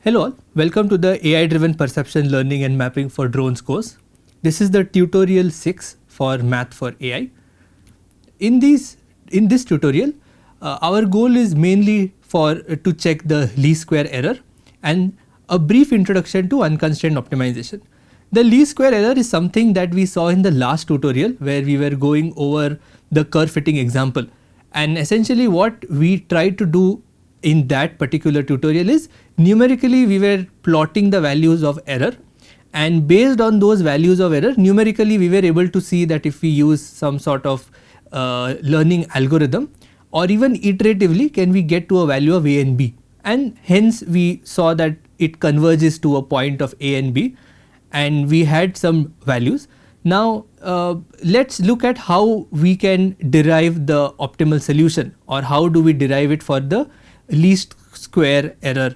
Hello all, welcome to the AI driven perception learning and mapping for drones course. This is the tutorial 6 for math for AI. In this tutorial, our goal is mainly to check the least square error and a brief introduction to unconstrained optimization. The least square error is something that we saw in the last tutorial where we were going over the curve fitting example, and essentially what we tried to do in that particular tutorial is numerically we were plotting the values of error, and based on those values of error numerically we were able to see that if we use some sort of learning algorithm or even iteratively can we get to a value of A and B, and hence we saw that it converges to a point of A and B and we had some values. Now let's look at how we can derive the optimal solution, or how do we derive it for the least square error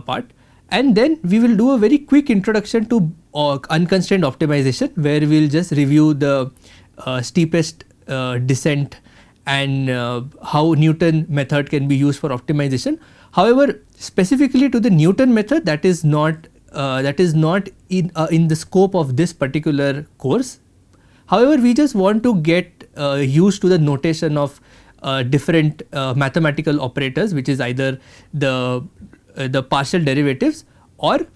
part, and then we will do a very quick introduction to unconstrained optimization where we will just review the steepest descent and how Newton method can be used for optimization. However, specifically to the Newton method, that is not in the scope of this particular course. However, we just want to get used to the notation of different mathematical operators, which is either the partial derivatives or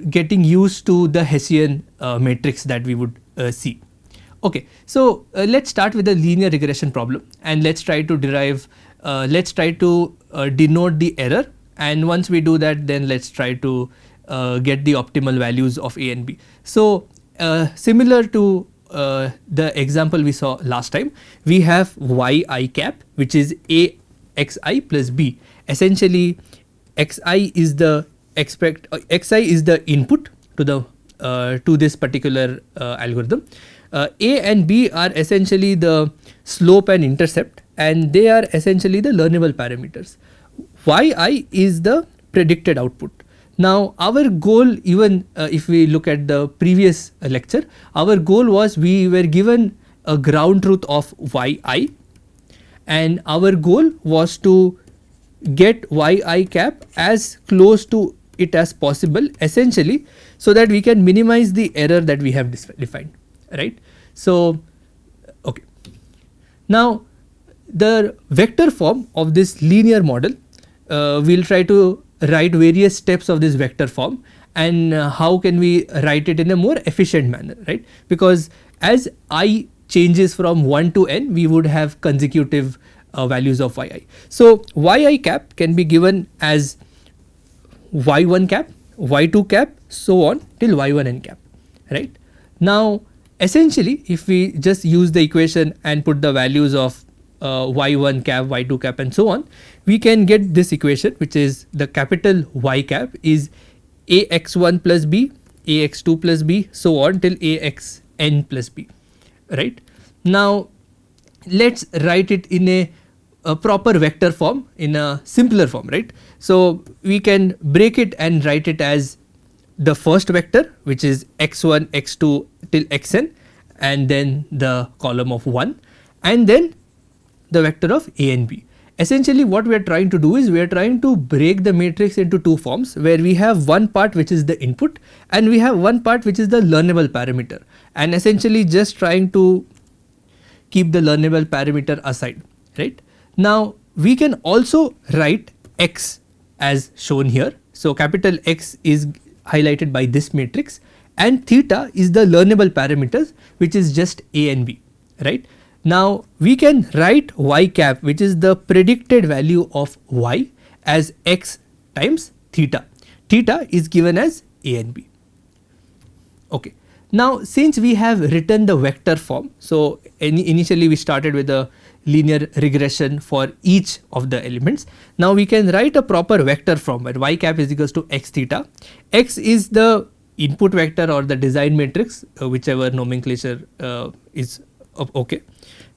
getting used to the Hessian matrix that we would see. Okay, so let's start with a linear regression problem and let's try to denote the error, and once we do that then let's try to get the optimal values of A and B. So similar to the example we saw last time, we have yi cap, which is a xi plus b. Essentially xi is the input to this particular algorithm. A and b are essentially the slope and intercept, and they are essentially the learnable parameters. Yi is the predicted output. Now our goal, even if we look at the previous lecture, our goal was we were given a ground truth of yi, and our goal was to get yi cap as close to it as possible, essentially so that we can minimize the error that we have defined, right? So okay, now the vector form of this linear model, we'll try to write various steps of this vector form and how can we write it in a more efficient manner, right? Because as I changes from 1 to n, we would have consecutive values of yi. So yi cap can be given as y1 cap, y2 cap, so on till y1n cap, right? Now essentially if we just use the equation and put the values of y1 cap, y2 cap and so on, we can get this equation, which is the capital Y cap is ax1 plus b, ax2 plus b, so on till axn plus b, right? Now let's write it in a proper vector form, in a simpler form, right? So we can break it and write it as the first vector, which is x1, x2 till xn, and then the column of 1, and then the vector of A and B. Essentially what we are trying to do is we are trying to break the matrix into two forms, where we have one part which is the input and we have one part which is the learnable parameter, and essentially just trying to keep the learnable parameter aside, right? Now we can also write x as shown here. So capital X is highlighted by this matrix and theta is the learnable parameters, which is just A and B, right? Now we can write y cap, which is the predicted value of y, as x times theta. Theta is given as A and B. Okay. Now since we have written the vector form, so initially we started with a linear regression for each of the elements. Now we can write a proper vector form where y cap is equals to x theta. X is the input vector or the design matrix, whichever nomenclature is okay.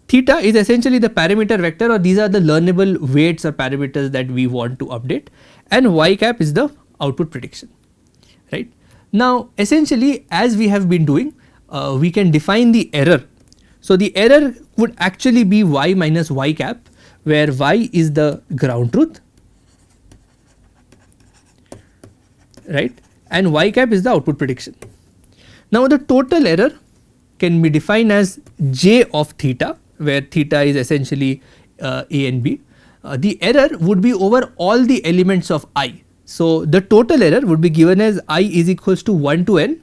Theta is essentially the parameter vector, or these are the learnable weights or parameters that we want to update, and y cap is the output prediction, right? Now essentially as we have been doing, we can define the error. So the error would actually be y minus y cap, where y is the ground truth right, and y cap is the output prediction. Now the total error can be defined as j of theta, where theta is essentially a and b. The error would be over all the elements of I. So the total error would be given as I is equals to 1 to n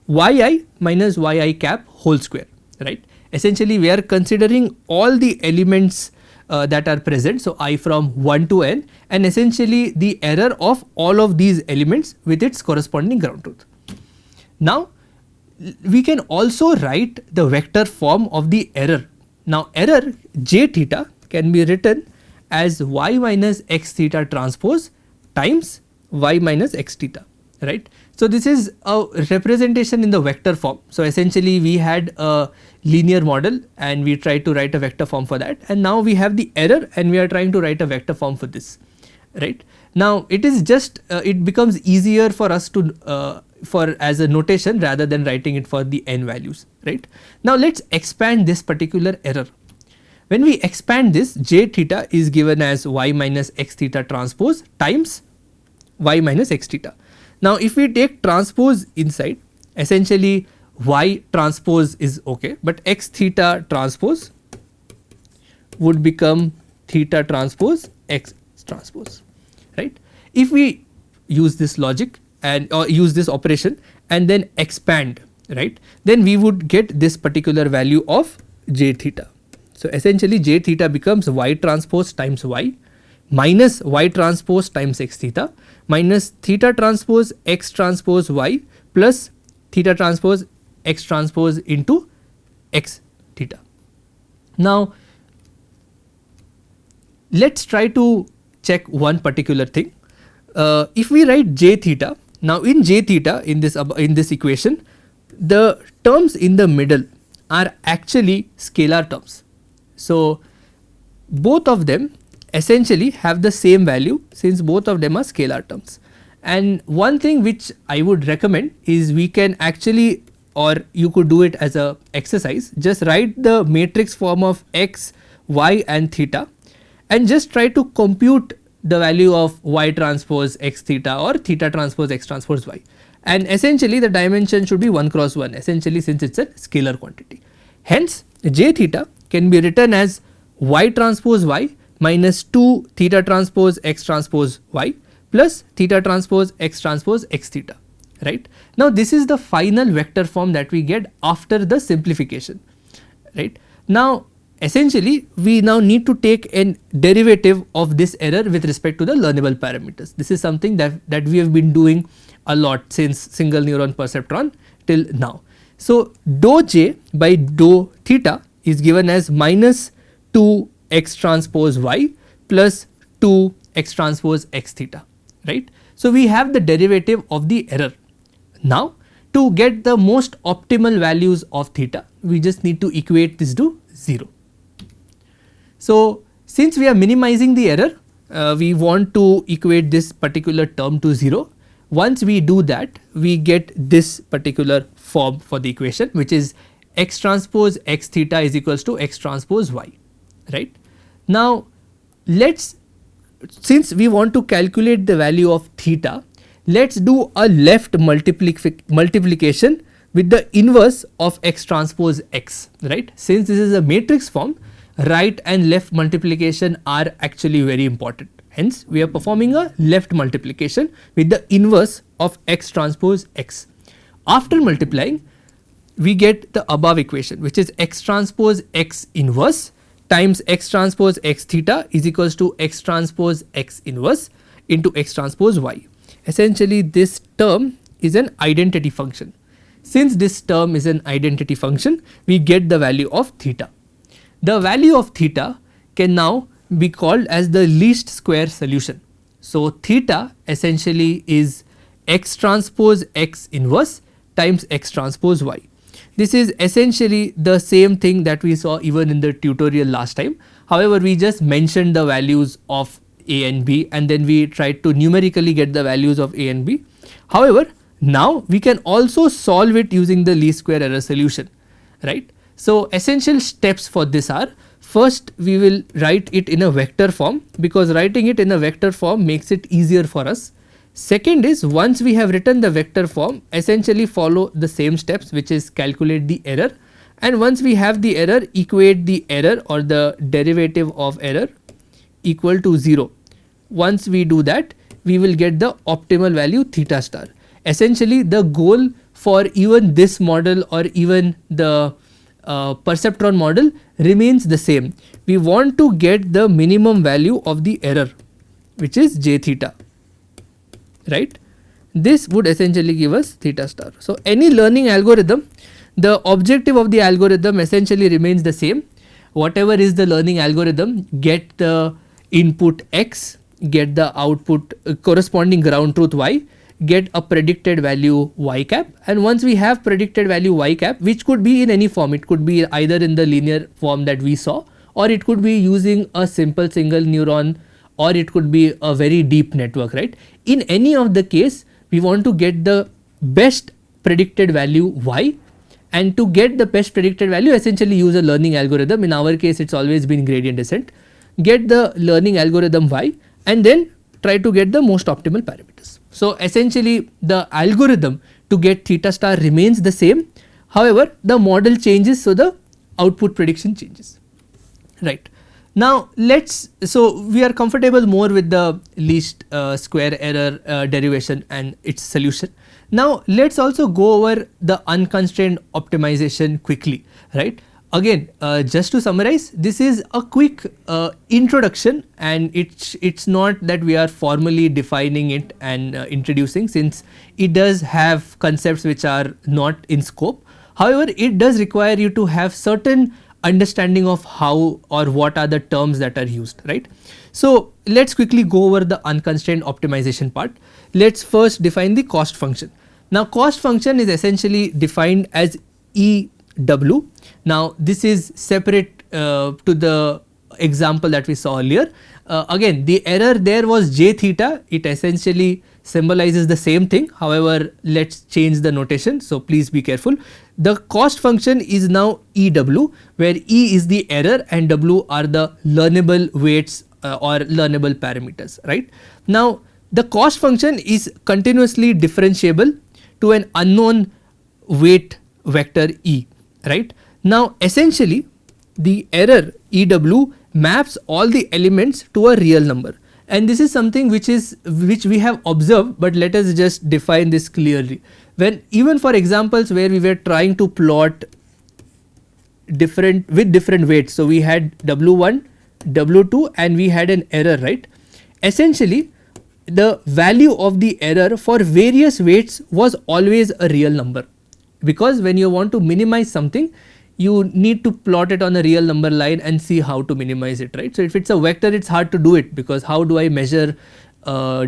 yi minus yi cap whole square, right. Essentially we are considering all the elements that are present, so I from 1 to n, and essentially the error of all of these elements with its corresponding ground truth. Now we can also write the vector form of the error. Now error j theta can be written as y minus x theta transpose times y minus x theta, right. So this is a representation in the vector form. So essentially we had a linear model and we tried to write a vector form for that, and now we have the error and we are trying to write a vector form for this, right. Now it is just it becomes easier for us to for as a notation rather than writing it for the n values, right. Now let's expand this particular error. When we expand this, j theta is given as y minus x theta transpose times y minus x theta. Now if we take transpose inside, essentially y transpose is okay, but x theta transpose would become theta transpose x transpose, right. If we use this logic and or use this operation and then expand, right, then we would get this particular value of j theta. So essentially j theta becomes y transpose times y minus y transpose times x theta minus theta transpose x transpose y plus theta transpose x transpose into x theta. Now let's try to check one particular thing. If we write j theta, now in j theta in this equation, the terms in the middle are actually scalar terms. So both of them essentially have the same value since both of them are scalar terms. And one thing which I would recommend is we can actually, or you could do it as a exercise, just write the matrix form of x, y and theta and just try to compute the value of y transpose x theta or theta transpose x transpose y, and essentially the dimension should be 1 cross 1 essentially since it is a scalar quantity. Hence j theta can be written as y transpose y minus 2 theta transpose x transpose y plus theta transpose x transpose x theta, right. Now this is the final vector form that we get after the simplification, right. Now essentially we now need to take a derivative of this error with respect to the learnable parameters. This is something that we have been doing a lot since single neuron perceptron till now. So dou j by dou theta is given as minus 2 x transpose y plus 2 x transpose x theta, right. So we have the derivative of the error. Now to get the most optimal values of theta, we just need to equate this to 0. So since we are minimizing the error, we want to equate this particular term to 0. Once we do that, we get this particular form for the equation, which is x transpose x theta is equals to x transpose y, right. Now since we want to calculate the value of theta, let's do a left multiplication with the inverse of x transpose x, right. Since this is a matrix form, right and left multiplication are actually very important. Hence we are performing a left multiplication with the inverse of x transpose x. After multiplying, we get the above equation, which is x transpose x inverse times x transpose x theta is equals to x transpose x inverse into x transpose y. Essentially this term is an identity function. Since this term is an identity function, we get the value of theta. The value of theta can now be called as the least square solution. So theta essentially is x transpose x inverse times x transpose y. This is essentially the same thing that we saw even in the tutorial last time. However, we just mentioned the values of a and b and then we tried to numerically get the values of a and b. However, now we can also solve it using the least square error solution, right. So essential steps for this are, first we will write it in a vector form because writing it in a vector form makes it easier for us. Second is, once we have written the vector form, essentially follow the same steps, which is calculate the error, and once we have the error, equate the error or the derivative of error equal to 0. Once we do that, we will get the optimal value theta star. Essentially the goal for even this model or even the perceptron model remains the same. We want to get the minimum value of the error, which is j theta, right. This would essentially give us theta star. So any learning algorithm, the objective of the algorithm essentially remains the same. Whatever is the learning algorithm, get the input x, get the output corresponding ground truth y, get a predicted value y cap, and once we have predicted value y cap, which could be in any form, it could be either in the linear form that we saw, or it could be using a simple single neuron, or it could be a very deep network, right. In any of the case, we want to get the best predicted value y, and to get the best predicted value, essentially use a learning algorithm. In our case, it's always been gradient descent. Get the learning algorithm y, and then try to get the most optimal parameters. So essentially the algorithm to get theta star remains the same. However, the model changes, so the output prediction changes, right. Now so we are comfortable more with the least square error derivation and its solution. Now let's also go over the unconstrained optimization quickly, right. Again, just to summarize, this is a quick introduction, and it's not that we are formally defining it and introducing, since it does have concepts which are not in scope. However, it does require you to have certain understanding of how or what are the terms that are used, right. So let's quickly go over the unconstrained optimization part. Let's first define the cost function. Now cost function is essentially defined as EW. Now this is separate to the example that we saw earlier. Again, the error there was j theta. It essentially symbolizes the same thing. However, let's change the notation, so please be careful. The cost function is now EW, where E is the error and W are the learnable weights or learnable parameters, right. Now the cost function is continuously differentiable to an unknown weight vector E, right. Now essentially the error EW maps all the elements to a real number, and this is something which we have observed, but let us just define this clearly. When even for examples where we were trying to plot with different weights, so we had W1, W2 and we had an error, right. Essentially the value of the error for various weights was always a real number, because when you want to minimize something, you need to plot it on a real number line and see how to minimize it, right. So if it's a vector, it's hard to do it, because how do I measure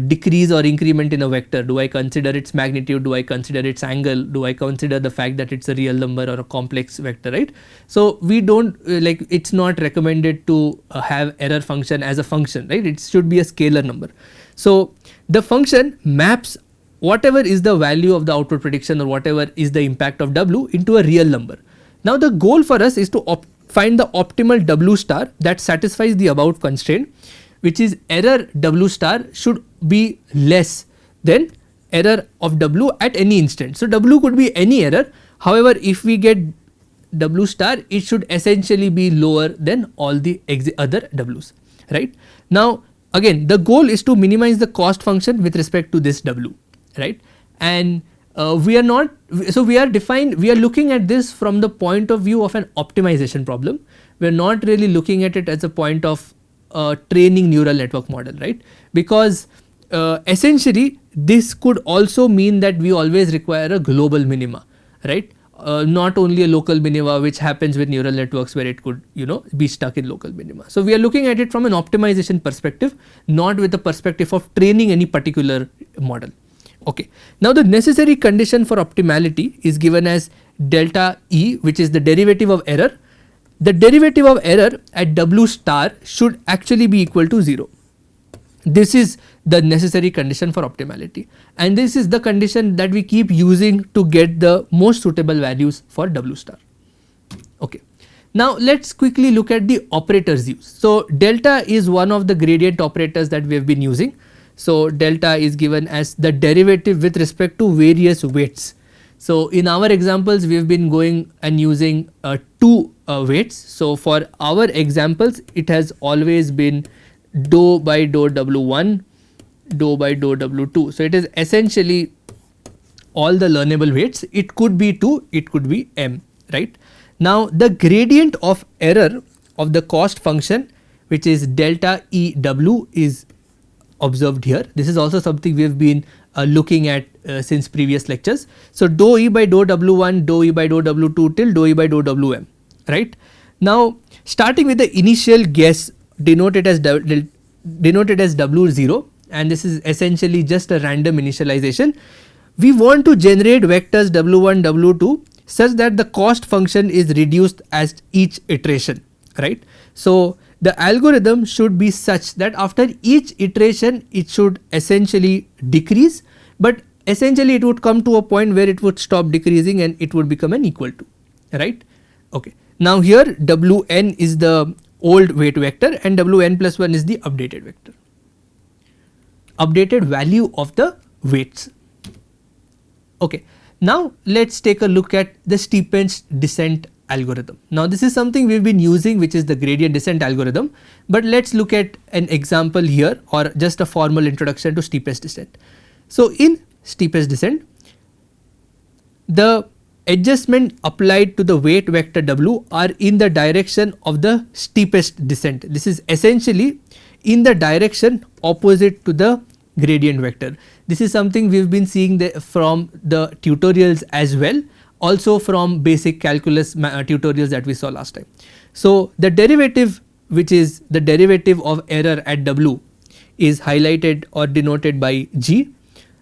decrease or increment in a vector? Do I consider its magnitude? Do I consider its angle? Do I consider the fact that it's a real number or a complex vector, right? So we don't it's not recommended to have error function as a function, right? It should be a scalar number. So the function maps whatever is the value of the output prediction or whatever is the impact of W into a real number. Now the goal for us is to find the optimal W star that satisfies the above constraint, which is error W star should be less than error of W at any instant. So W could be any error. However, if we get W star, it should essentially be lower than all the other Ws, right? Now again, the goal is to minimize the cost function with respect to this W, right? And we are looking at this from the point of view of an optimization problem. We are not really looking at it as a point of training neural network model, right? Because essentially this could also mean that we always require a global minima, right? Not only a local minima, which happens with neural networks where it could be stuck in local minima. So we are looking at it from an optimization perspective, not with the perspective of training any particular model. Okay. Now the necessary condition for optimality is given as delta E, which is the derivative of error. The derivative of error at W star should actually be equal to 0. This is the necessary condition for optimality, and this is the condition that we keep using to get the most suitable values for W star. Okay. Now let's quickly look at the operators used. So delta is one of the gradient operators that we have been using. So delta is given as the derivative with respect to various weights. So in our examples we have been going and using two weights. So for our examples it has always been dou by dou w1, dou by dou w2. So it is essentially all the learnable weights. It could be 2, it could be m, right. Now the gradient of error of the cost function, which is delta EW, is observed here. This is also something we have been looking at since previous lectures. So dou E by dou W1, dou E by dou W2 till dou E by dou Wm, right. Now starting with the initial guess denoted as W0, and this is essentially just a random initialization. We want to generate vectors W1, W2 such that the cost function is reduced as each iteration, right. So the algorithm should be such that after each iteration it should essentially decrease, but essentially it would come to a point where it would stop decreasing and it would become an equal to, right. Okay. Now here Wn is the old weight vector and Wn plus 1 is the updated vector, updated value of the weights. Okay. Now let's take a look at the steepest descent algorithm. Now this is something we've been using, which is the gradient descent algorithm, but let's look at an example here, or just a formal introduction to steepest descent. So in steepest descent, the adjustment applied to the weight vector W are in the direction of the steepest descent. This is essentially in the direction opposite to the gradient vector. This is something we've been seeing from the tutorials as well, also from basic calculus tutorials that we saw last time. So the derivative, which is the derivative of error at W, is highlighted or denoted by G.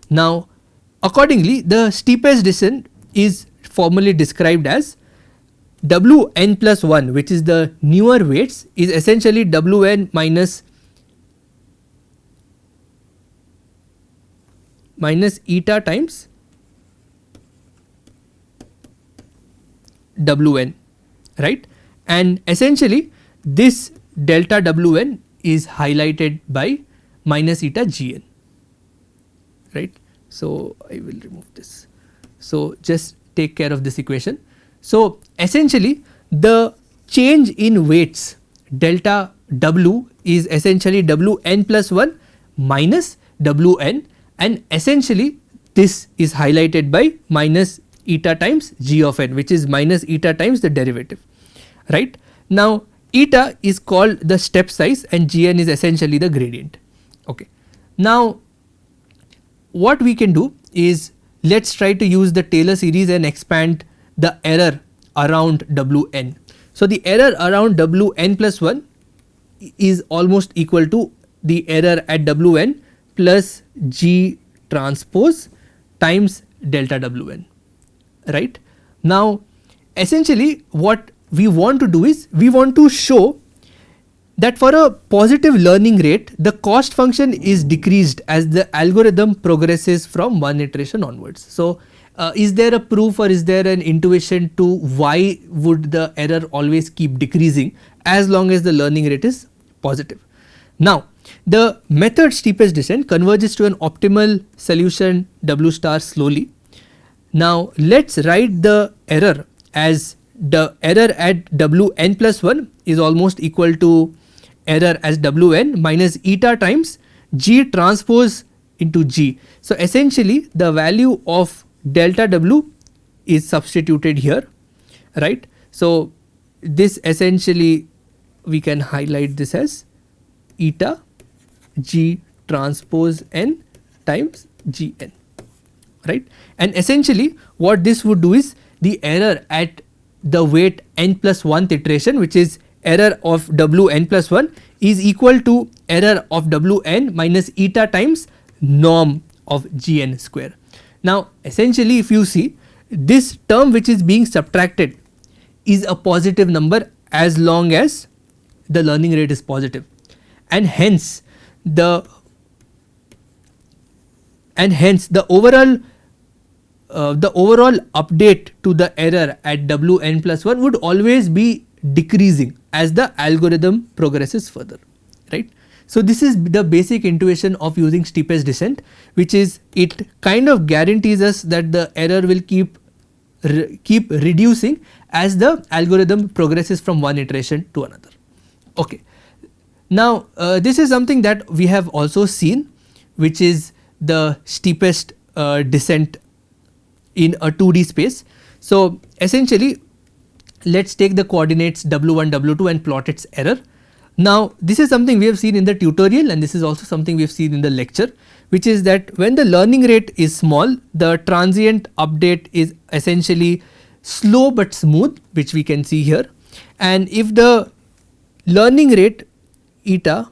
Now accordingly the steepest descent is formally described as Wn plus 1, which is the newer weights, is essentially Wn minus eta times Wn, right, and essentially this delta Wn is highlighted by minus eta Gn, right. So I will remove this. So just take care of this equation. So essentially the change in weights delta W is essentially Wn plus 1 minus Wn, and essentially this is highlighted by minus eta times G of n, which is minus eta times the derivative, right. Now eta is called the step size and Gn is essentially the gradient. Okay. Now what we can do is, let's try to use the Taylor series and expand the error around Wn. So the error around Wn plus 1 is almost equal to the error at Wn plus G transpose times delta Wn, right. Now essentially what we want to do is, we want to show that for a positive learning rate the cost function is decreased as the algorithm progresses from one iteration onwards. So is there a proof or is there an intuition to why would the error always keep decreasing as long as the learning rate is positive? Now the method steepest descent converges to an optimal solution W star slowly. Now let's write the error as the error at Wn plus 1 is almost equal to error as Wn minus eta times G transpose into G. So essentially the value of delta W is substituted here, right. So this essentially we can highlight this as eta G transpose n times Gn, right. And essentially what this would do is, the error at the weight n plus 1th iteration, which is error of Wn plus 1, is equal to error of Wn minus eta times norm of Gn square. Now essentially if you see, this term which is being subtracted is a positive number as long as the learning rate is positive, and hence the overall update to the error at Wn plus 1 would always be decreasing as the algorithm progresses further, right. So this is the basic intuition of using steepest descent, which is it kind of guarantees us that the error will keep reducing as the algorithm progresses from one iteration to another. Okay. Now this is something that we have also seen, which is the steepest descent in a 2D space. So essentially, let's take the coordinates w1, w2 and plot its error. Now this is something we have seen in the tutorial, and this is also something we have seen in the lecture, which is that when the learning rate is small, the transient update is essentially slow but smooth, which we can see here. And if the learning rate eta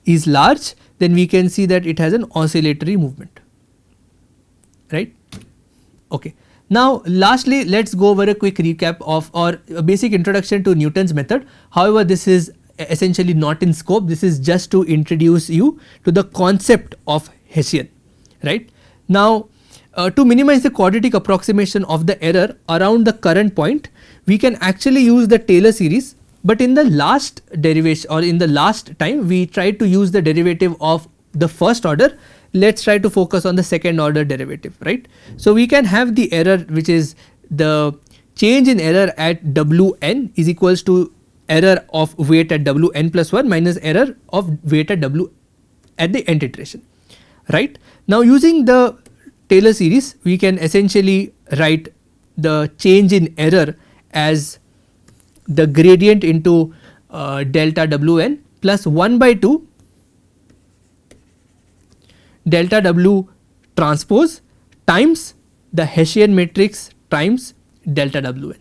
is large, then we can see that it has an oscillatory movement, right? Okay. Now lastly, let's go over a quick recap of or a basic introduction to Newton's method. However, this is essentially not in scope. This is just to introduce you to the concept of Hessian, right? Now to minimize the quadratic approximation of the error around the current point, we can actually use the Taylor series, but in the last derivation or in the last time we tried to use the derivative of the first order. Let's try to focus on the second order derivative, right? So we can have the error, which is the change in error at Wn is equals to error of weight at Wn plus 1 minus error of weight at W at the nth iteration, right? Now using the Taylor series, we can essentially write the change in error as the gradient into delta Wn plus 1 by 2 delta W transpose times the Hessian matrix times delta Wn,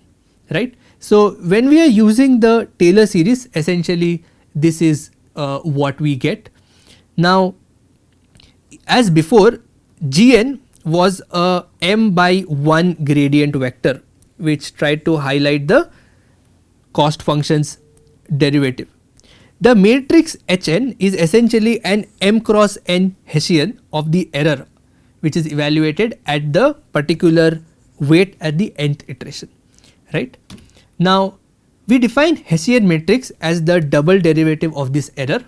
right? So when we are using the Taylor series, essentially this is what we get. Now as before, Gn was a m by 1 gradient vector, which tried to highlight the cost function's derivative. The matrix Hn is essentially an m cross n Hessian of the error, which is evaluated at the particular weight at the nth iteration, right? Now we define Hessian matrix as the double derivative of this error,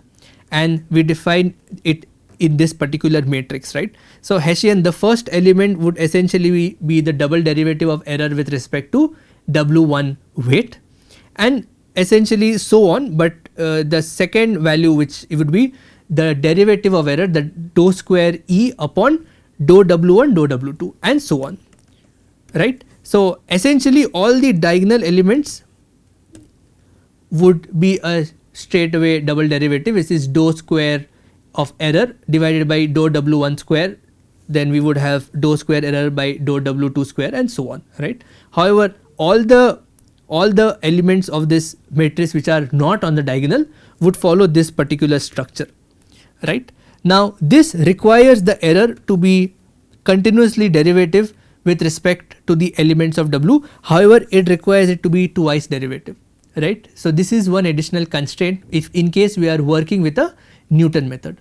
and we define it in this particular matrix, right? So Hessian, the first element would essentially be the double derivative of error with respect to W1 weight, and essentially so on, but the second value, which it would be the derivative of error, the dou square E upon dou W1 dou W2 and so on, right? So essentially all the diagonal elements would be a straight away double derivative, which is dou square of error divided by dou W1 square, then we would have dou square error by dou W2 square and so on, right? However, all the elements of this matrix which are not on the diagonal would follow this particular structure, right? Now this requires the error to be continuously derivative with respect to the elements of W. However, it requires it to be twice derivative, right? So this is one additional constraint if in case we are working with a Newton method.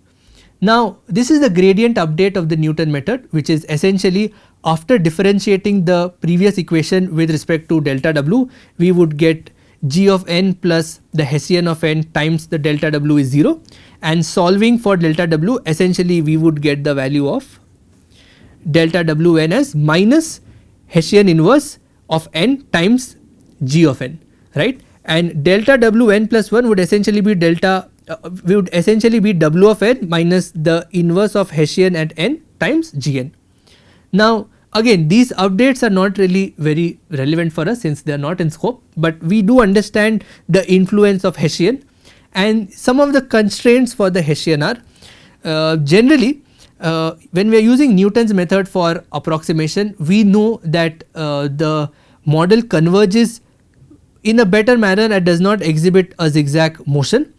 Now this is the gradient update of the Newton method, which is essentially after differentiating the previous equation with respect to delta W, we would get g of n plus the Hessian of n times the delta W is 0, and solving for delta W, essentially we would get the value of delta Wn as minus Hessian inverse of n times g of n, right? And delta Wn plus 1 would essentially be W of n minus the inverse of Hessian at n times Gn. Now again, these updates are not really very relevant for us since they are not in scope, but we do understand the influence of Hessian, and some of the constraints for the Hessian are generally when we are using Newton's method for approximation, we know that the model converges in a better manner and does not exhibit a zigzag motion.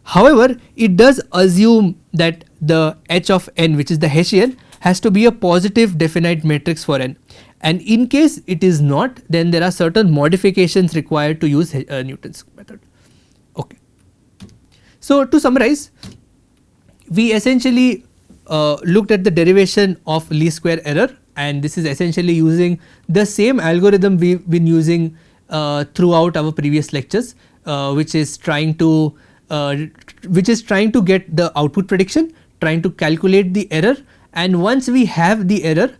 However, it does assume that the h of n, which is the Hessian, has to be a positive definite matrix for n, and in case it is not, then there are certain modifications required to use Newton's method. Okay. So to summarize, we essentially looked at the derivation of least square error, and this is essentially using the same algorithm we've been using throughout our previous lectures, which is trying to get the output prediction, trying to calculate the error, and once we have the error,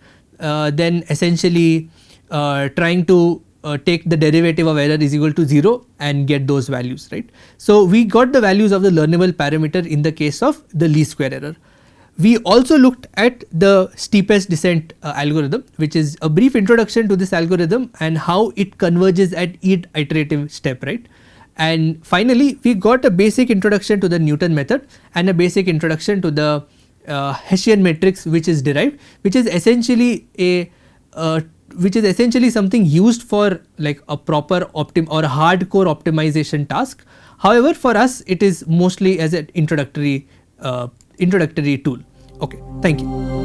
then essentially trying to take the derivative of error is equal to 0 and get those values, right. So, we got the values of the learnable parameter in the case of the least square error. We also looked at the steepest descent algorithm, which is a brief introduction to this algorithm and how it converges at each iterative step, right. And finally, we got a basic introduction to the Newton method and a basic introduction to the Hessian matrix which is derived, which is essentially something used for like a proper or a hardcore optimization task. However, for us it is mostly as an introductory tool. Okay, thank you.